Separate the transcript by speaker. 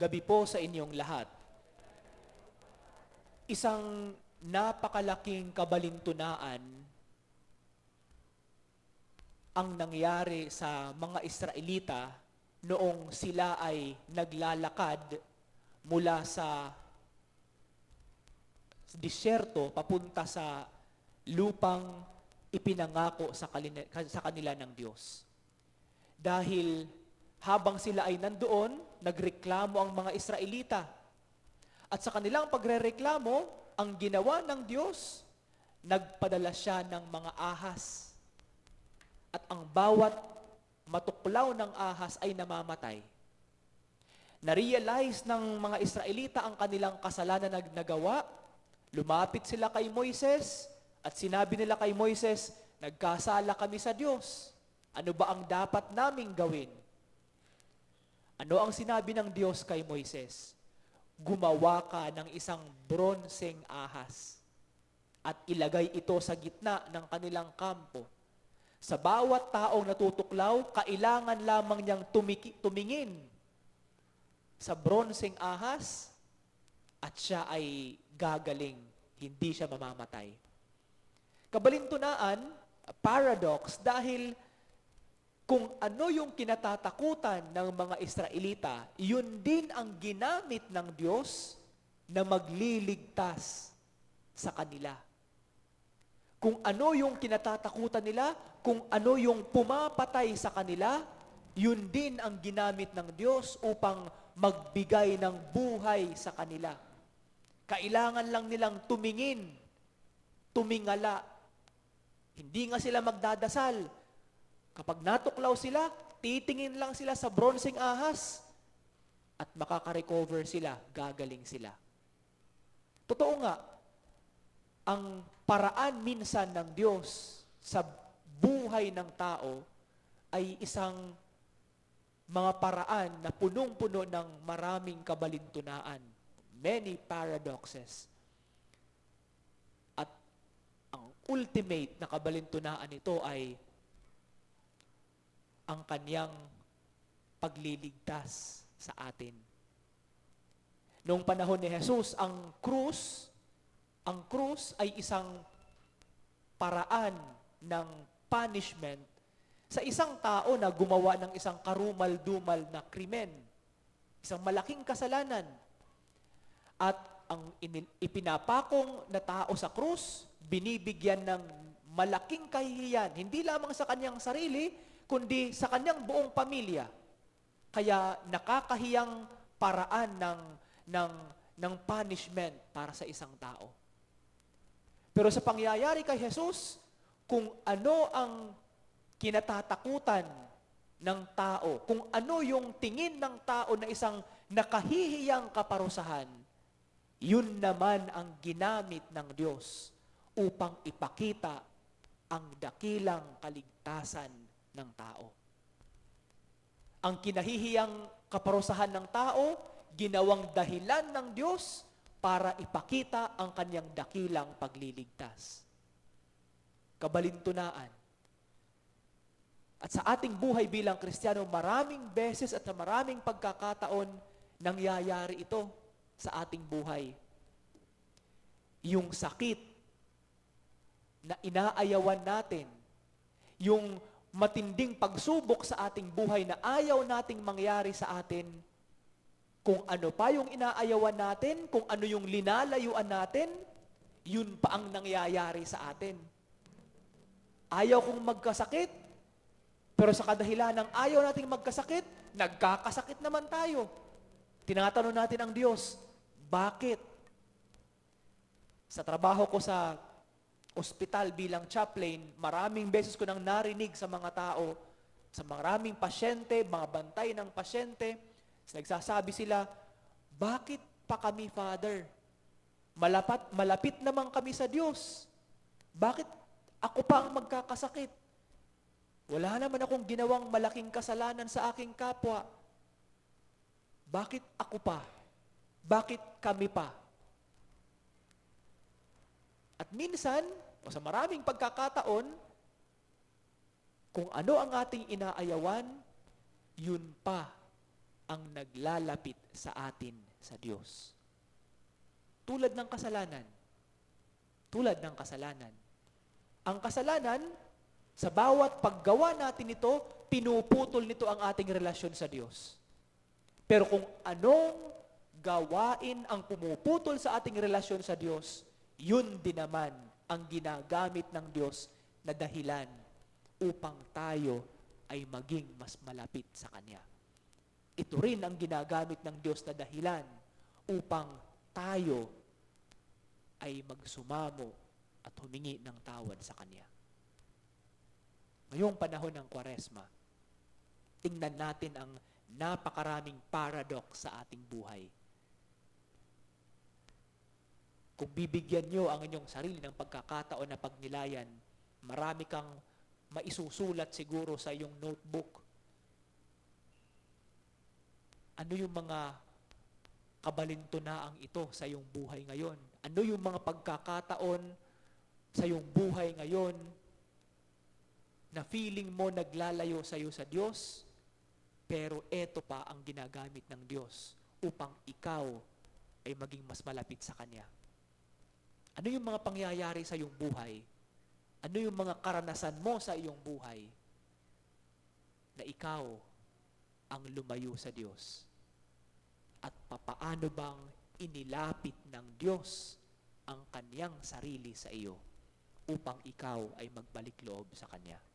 Speaker 1: gabi po sa inyong lahat. Isang napakalaking kabalintunaan ang nangyari sa mga Israelita noong sila ay naglalakad mula sa disyerto papunta sa lupang ipinangako sa kanila ng Diyos. Dahil habang sila ay nandoon, nagreklamo ang mga Israelita. At sa kanilang pagrereklamo, ang ginawa ng Diyos, nagpadala siya ng mga ahas. At ang bawat matuklaw ng ahas ay namamatay. Na-realize ng mga Israelita ang kanilang kasalanan na nagawa. Lumapit sila kay Moises at sinabi nila kay Moises, nagkasala kami sa Diyos. Ano ba ang dapat naming gawin? Ano ang sinabi ng Diyos kay Moises? Gumawa ka ng isang bronseng ahas at ilagay ito sa gitna ng kanilang kampo. Sa bawat taong natutuklaw, kailangan lamang niyang tumingin sa bronseng ahas at siya ay gagaling, hindi siya mamamatay. Kabalintunaan, paradox, dahil kung ano yung kinatatakutan ng mga Israelita, yun din ang ginamit ng Diyos na magliligtas sa kanila. Kung ano yung kinatatakutan nila, kung ano yung pumapatay sa kanila, yun din ang ginamit ng Diyos upang magbigay ng buhay sa kanila. Kailangan lang nilang tumingin, tumingala. Hindi nga sila magdadasal. Kapag natuklaw sila, titingin lang sila sa bronseng ahas at makaka-recover sila, gagaling sila. Totoo nga, ang paraan minsan ng Diyos sa buhay ng tao ay isang mga paraan na punong-puno ng maraming kabalintunaan. Many paradoxes. At ang ultimate na kabalintunaan nito ay ang kanyang pagliligtas sa atin. Noong panahon ni Jesus, ang krus ay isang paraan ng punishment sa isang tao na gumawa ng isang karumal-dumal na krimen. Isang malaking kasalanan. At ang ipinapakong na tao sa krus, binibigyan ng malaking kahihiyan, hindi lamang sa kanyang sarili, kundi sa kanyang buong pamilya. Kaya nakakahiyang paraan ng punishment para sa isang tao. Pero sa pangyayari kay Jesus, kung ano ang kinatatakutan ng tao, kung ano yung tingin ng tao na isang nakahihiyang kaparusahan, yun naman ang ginamit ng Diyos upang ipakita ang dakilang kaligtasan ng tao. Ang kinahihiyang kaparusahan ng tao, ginawang dahilan ng Diyos para ipakita ang kanyang dakilang pagliligtas. Kabalintunaan. At sa ating buhay bilang Kristiyano, maraming beses at sa maraming pagkakataon nangyayari ito sa ating buhay. Yung sakit na inaayawan natin, yung matinding pagsubok sa ating buhay na ayaw nating mangyari sa atin, kung ano pa yung inaayawan natin, kung ano yung linalayuan natin, yun pa ang nangyayari sa atin. Ayaw kong magkasakit, pero sa kadahilan ng ayaw nating magkasakit, nagkakasakit naman tayo. Tinatanong natin ang Diyos, bakit? Sa trabaho ko sa ospital bilang chaplain, maraming beses ko nang narinig sa mga tao, sa maraming pasyente, mga bantay ng pasyente, nagsasabi sila, bakit pa kami, Father? Malapit naman kami sa Diyos. Bakit ako pa ang magkakasakit? Wala naman akong ginawang malaking kasalanan sa aking kapwa. Bakit ako pa? Bakit kami pa? At minsan, o sa maraming pagkakataon, kung ano ang ating inaayawan, yun pa ang naglalapit sa atin sa Diyos. Tulad ng kasalanan. Tulad ng kasalanan. Ang kasalanan, sa bawat paggawa natin ito, pinuputol nito ang ating relasyon sa Diyos. Pero kung anong gawain ang pumuputol sa ating relasyon sa Diyos, yun din naman ang ginagamit ng Diyos na dahilan upang tayo ay maging mas malapit sa Kanya. Ito rin ang ginagamit ng Diyos na dahilan upang tayo ay magsumamo at humingi ng tawad sa Kanya. Ngayong panahon ng Kwaresma, tingnan natin ang napakaraming paradox sa ating buhay. Kung bibigyan nyo ang inyong sarili ng pagkakataon na pagnilayan, marami kang maisusulat siguro sa iyong notebook. Ano yung mga kabalintunaang ito sa iyong buhay ngayon? Ano yung mga pagkakataon sa iyong buhay ngayon na feeling mo naglalayo sa iyo sa Diyos, pero eto pa ang ginagamit ng Diyos upang ikaw ay maging mas malapit sa Kanya? Ano yung mga pangyayari sa iyong buhay? Ano yung mga karanasan mo sa iyong buhay na ikaw ang lumayo sa Diyos? At papaano bang inilapit ng Diyos ang Kanyang sarili sa iyo upang ikaw ay magbalik loob sa Kanya?